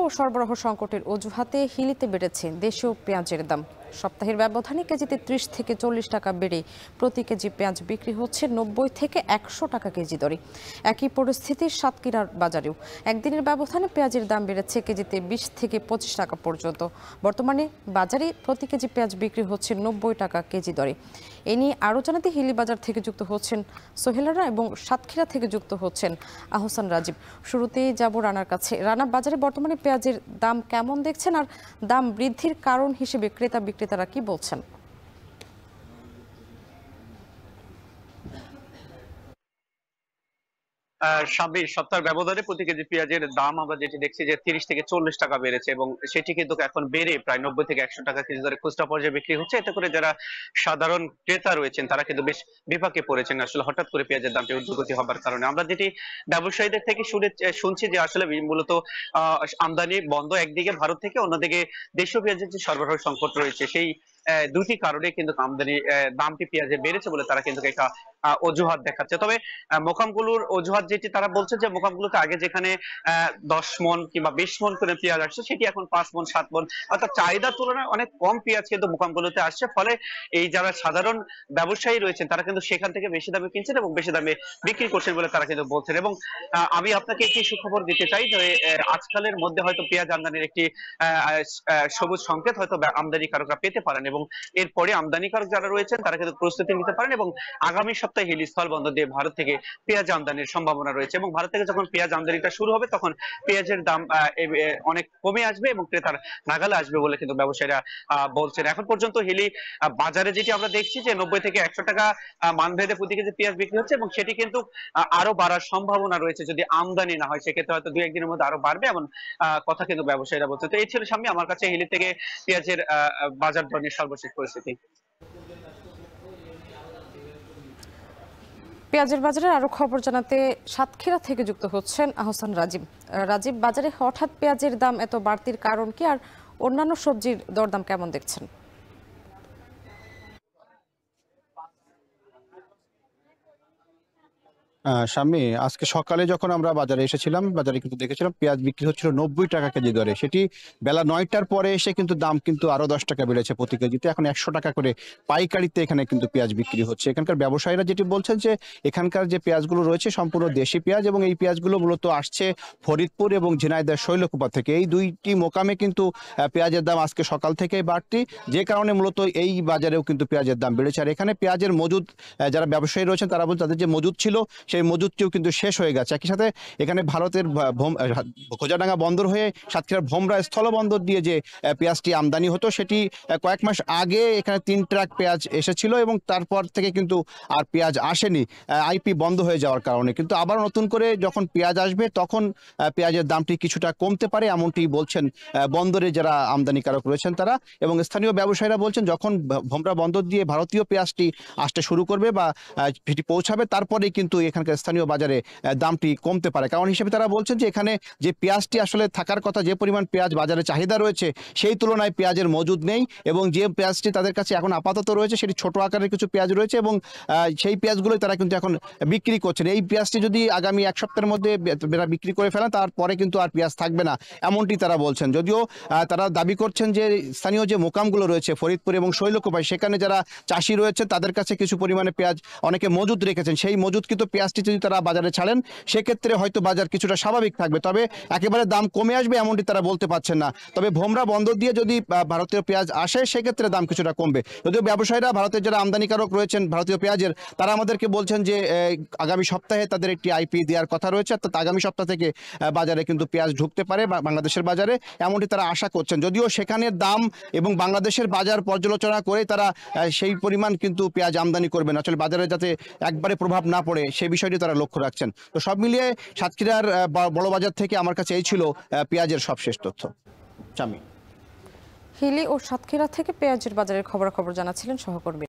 ও সরবরাহ সংকটের অজুহাতে হিলিতে বেড়েছে দেশীয় পেঁয়াজের দাম। সপ্তাহের ব্যবধানে কেজিতে 30 থেকে 40 টাকা বেড়ে প্রতি কেজি পেঁয়াজ বিক্রি হচ্ছে 90 থেকে 100 টাকা কেজি দরে। একই পরিস্থিতি সাতক্ষীরার বাজারেও একদিনের ব্যবধানে পেঁয়াজের দাম বেড়েছে কেজিতে 20 থেকে 25 টাকা পর্যন্ত। বর্তমানে বাজারে প্রতি কেজি পেঁয়াজ বিক্রি হচ্ছে 90 টাকা কেজি দরে। এ নিয়ে আরও জানাতে হিলি বাজার থেকে যুক্ত হচ্ছেন সোহেলারা এবং সাতক্ষীরা থেকে যুক্ত হচ্ছেন আহসান রাজীব। শুরুতেই যাব রানার কাছে। রানা, বাজারে বর্তমানে পেঁয়াজের দাম কেমন দেখছেন, আর দাম বৃদ্ধির কারণ হিসেবে ক্রেতা বিক্রেতারা কি বলছেন? সামনের সপ্তাহের ব্যবধানে প্রতি কেজি পেঁয়াজের দাম আমরা যেটি দেখছি যে 30 থেকে 40 টাকা বেড়েছে এবং সেটি কিন্তু এখন বেড়ে প্রায় 90 থেকে 100 টাকা কেজি দরে খুচরা পর্যায়ে বিক্রি হচ্ছে। এতে করে যারা সাধারণ ক্রেতা রয়েছেন তারা কিন্তু বেশ বিপাকে পড়েছেন আসলে হঠাৎ করে পেঁয়াজের দামটি ঊর্ধ্বগতি হবার কারণে। আমরা যেটি ব্যবসায়ীদের থেকে শুনছি যে আসলে মূলত আমদানি বন্ধ একদিকে ভারত থেকে, অন্যদিকে দেশীয় পেঁয়াজের যে সরবরাহ সংকট রয়েছে সেই দুটি কারণে কিন্তু আমদানি দামটি পেঁয়াজের বেড়েছে বলে তারা কিন্তু একটা অজুহাত দেখাচ্ছে। তবে মোকামগুলোর অজুহাত যেটি তারা বলছে যে মোকামগুলোতে আগে যেখানে 10 মন কিংবা 20 মন করে পেঁয়াজ আসছে সেটি এখন 5 মন 7 মন, অর্থাৎ চাহিদার তুলনায় অনেক কম পেঁয়াজ কিন্তু মোকামগুলোতে আসছে। ফলে এই যারা সাধারণ ব্যবসায়ী রয়েছেন তারা কিন্তু সেখান থেকে বেশি দামে কিনছেন এবং বেশি দামে বিক্রি করছেন বলে তারা কিন্তু বলছেন। এবং আমি আপনাকে একটি সুখবর দিতে চাই যে আজকালের মধ্যে হয়তো পেঁয়াজ আমদানির একটি সবুজ সংকেত হয়তো আমদানিকারকরা পেতে পারেন এবং এরপরে আমদানিকারক যারা রয়েছেন তারা কিন্তু প্রস্তুতি নিতে পারেন এবং আগামী সপ্তাহে হিলি স্থল বন্দর দিয়ে ভারত থেকে পেঁয়াজ আমদানির সম্ভাবনা রয়েছে। এবং ভারত থেকে যখন পেঁয়াজ আমদানিটা শুরু হবে তখন পেঁয়াজের দাম অনেক কমে আসবে এবং ক্রেতার নাগালে আসবে বলে কিন্তু ব্যবসায়ীরা বলছেন। এখন পর্যন্ত হিলি বাজারে যেটি আমরা দেখছি যে 90 থেকে 100 টাকা মানভেদে প্রতি কেজি পেঁয়াজ বিক্রি হচ্ছে এবং সেটি কিন্তু আরো বাড়ার সম্ভাবনা রয়েছে যদি আমদানি না হয়, সেক্ষেত্রে হয়তো 2-1 দিনের মধ্যে আরো বাড়বে এমন কথা কিন্তু ব্যবসায়ীরা বলছেন। তো এই ছিল সামনে আমার কাছে হিলি থেকে পেঁয়াজের বাজার দর নিয়ে সর্বশেষ পরিস্থিতি। পেঁয়াজের বাজারে আরো খবর জানাতে সাতক্ষীরা থেকে যুক্ত হচ্ছেন আহসান রাজীব। রাজীব, বাজারে হঠাৎ পেঁয়াজের দাম এত বাড়তির কারণ কি, আর অন্যান্য সবজির দরদাম কেমন দেখছেন? স্বামী, আজকে সকালে যখন আমরা বাজারে এসেছিলাম, বাজারে কিন্তু দেখেছিলাম পেঁয়াজ বিক্রি হচ্ছিল 90 টাকা কেজি দরে। সেটি বেলা 9টার পরে এসে কিন্তু দাম কিন্তু আরো 10 টাকা বেড়েছে প্রতি কেজিতে। এখন 100 টাকা করে পাইকারিতে এখানে কিন্তু পেঁয়াজ বিক্রি হচ্ছে। এখানকার ব্যবসায়ীরা যেটি বলছেন যে এখানকার যে পেঁয়াজগুলো রয়েছে সম্পূর্ণ দেশি পেঁয়াজ এবং এই পেঁয়াজগুলো মূলত আসছে ফরিদপুর এবং ঝিনাইদহ শৈলকুপা থেকে। এই দুইটি মোকামে কিন্তু পেঁয়াজের দাম আজকে সকাল থেকেই বাড়তি, যে কারণে মূলত এই বাজারেও কিন্তু পেঁয়াজের দাম বেড়েছে। আর এখানে পেঁয়াজের মজুদ যারা ব্যবসায়ী রয়েছেন তারা বলছেন তাদের যে মজুদ ছিল সেই মজুদটিও কিন্তু শেষ হয়ে গেছে। একই সাথে এখানে ভারতের খোজাডাঙ্গা বন্দর হয়ে সাতক্ষীরার ভোমরা স্থলবন্দর দিয়ে যে পেঁয়াজটি আমদানি হতো সেটি কয়েক মাস আগে এখানে 3 ট্রাক পেঁয়াজ এসেছিল এবং তারপর থেকে কিন্তু আর পেঁয়াজ আসেনি আইপি বন্ধ হয়ে যাওয়ার কারণে। কিন্তু আবার নতুন করে যখন পেঁয়াজ আসবে তখন পেঁয়াজের দামটি কিছুটা কমতে পারে এমনটি বলছেন বন্দরে যারা আমদানিকারক রয়েছেন তারা। এবং স্থানীয় ব্যবসায়ীরা বলছেন যখন ভোমরা বন্দর দিয়ে ভারতীয় পেঁয়াজটি আসতে শুরু করবে বা সেটি পৌঁছাবে তারপরেই কিন্তু এখানকার স্থানীয় বাজারে দামটি কমতে পারে। কারণ হিসেবে তারা বলছেন যে এখানে যে পেঁয়াজটি আসলে থাকার কথা, যে পরিমাণ পেঁয়াজ বাজারে চাহিদা রয়েছে সেই তুলনায় পেঁয়াজের মজুদ নেই এবং যে পেঁয়াজটি তাদের কাছে এখন আপাতত রয়েছে সেটি ছোট আকারের কিছু পেঁয়াজ রয়েছে এবং সেই পেঁয়াজগুলোই তারা কিন্তু এখন বিক্রি করছেন। এই পেঁয়াজটি যদি আগামী 1 সপ্তাহের মধ্যে বিক্রি করে ফেলেন তারপরে কিন্তু আর পেঁয়াজ থাকবে না এমনটি তারা বলছেন। যদিও তারা দাবি করছেন যে স্থানীয় যে মোকামগুলো রয়েছে ফরিদপুর এবং শৈলকুপায় সেখানে যারা চাষি রয়েছে তাদের কাছে কিছু পরিমাণে পেঁয়াজ অনেকে মজুদ রেখেছেন। সেই মজুদকৃত পেঁয়াজটি যদি তারা বাজারে ছাড়েন সেক্ষেত্রে হয়তো বাজার কিছুটা স্বাভাবিক থাকবে, তবে একেবারে দাম কমে আসবে এমনটি তারা বলতে পারছেন না। তবে ভোমরা বন্দর দিয়ে যদি ভারতীয় পেঁয়াজ আসে সেক্ষেত্রে দাম কিছুটা কমবে। যদিও ব্যবসায়ীরা, ভারতের যারা আমদানিকারক রয়েছেন ভারতীয় পেঁয়াজের, তারা আমাদেরকে বলছেন যে আগামী সপ্তাহে তাদের একটি আইপি দেওয়ার কথা রয়েছে, অর্থাৎ আগামী সপ্তাহ থেকে বাজারে কিন্তু পেঁয়াজ ঢুকতে পারে বাংলাদেশের বাজারে এমনটি তারা আশা করছেন। যদিও সেখানের দাম এবং বাংলাদেশের বাজার পর্যালোচনা করে তারা সেই পরিমাণ কিন্তু পেঁয়াজ আমদানি করবেন, আসলে বাজারে যাতে একবারে প্রভাব না পড়ে সে বিষয়টি তারা লক্ষ্য রাখছেন। তো সব মিলিয়ে সাতক্ষীরার বড় বাজার থেকে আমার কাছে এই ছিল পেঁয়াজের সবশেষ তথ্য। হিলি ও সাতক্ষীরা থেকে পেঁয়াজের বাজারের খবরাখবর জানাচ্ছিলেন সহকর্মী।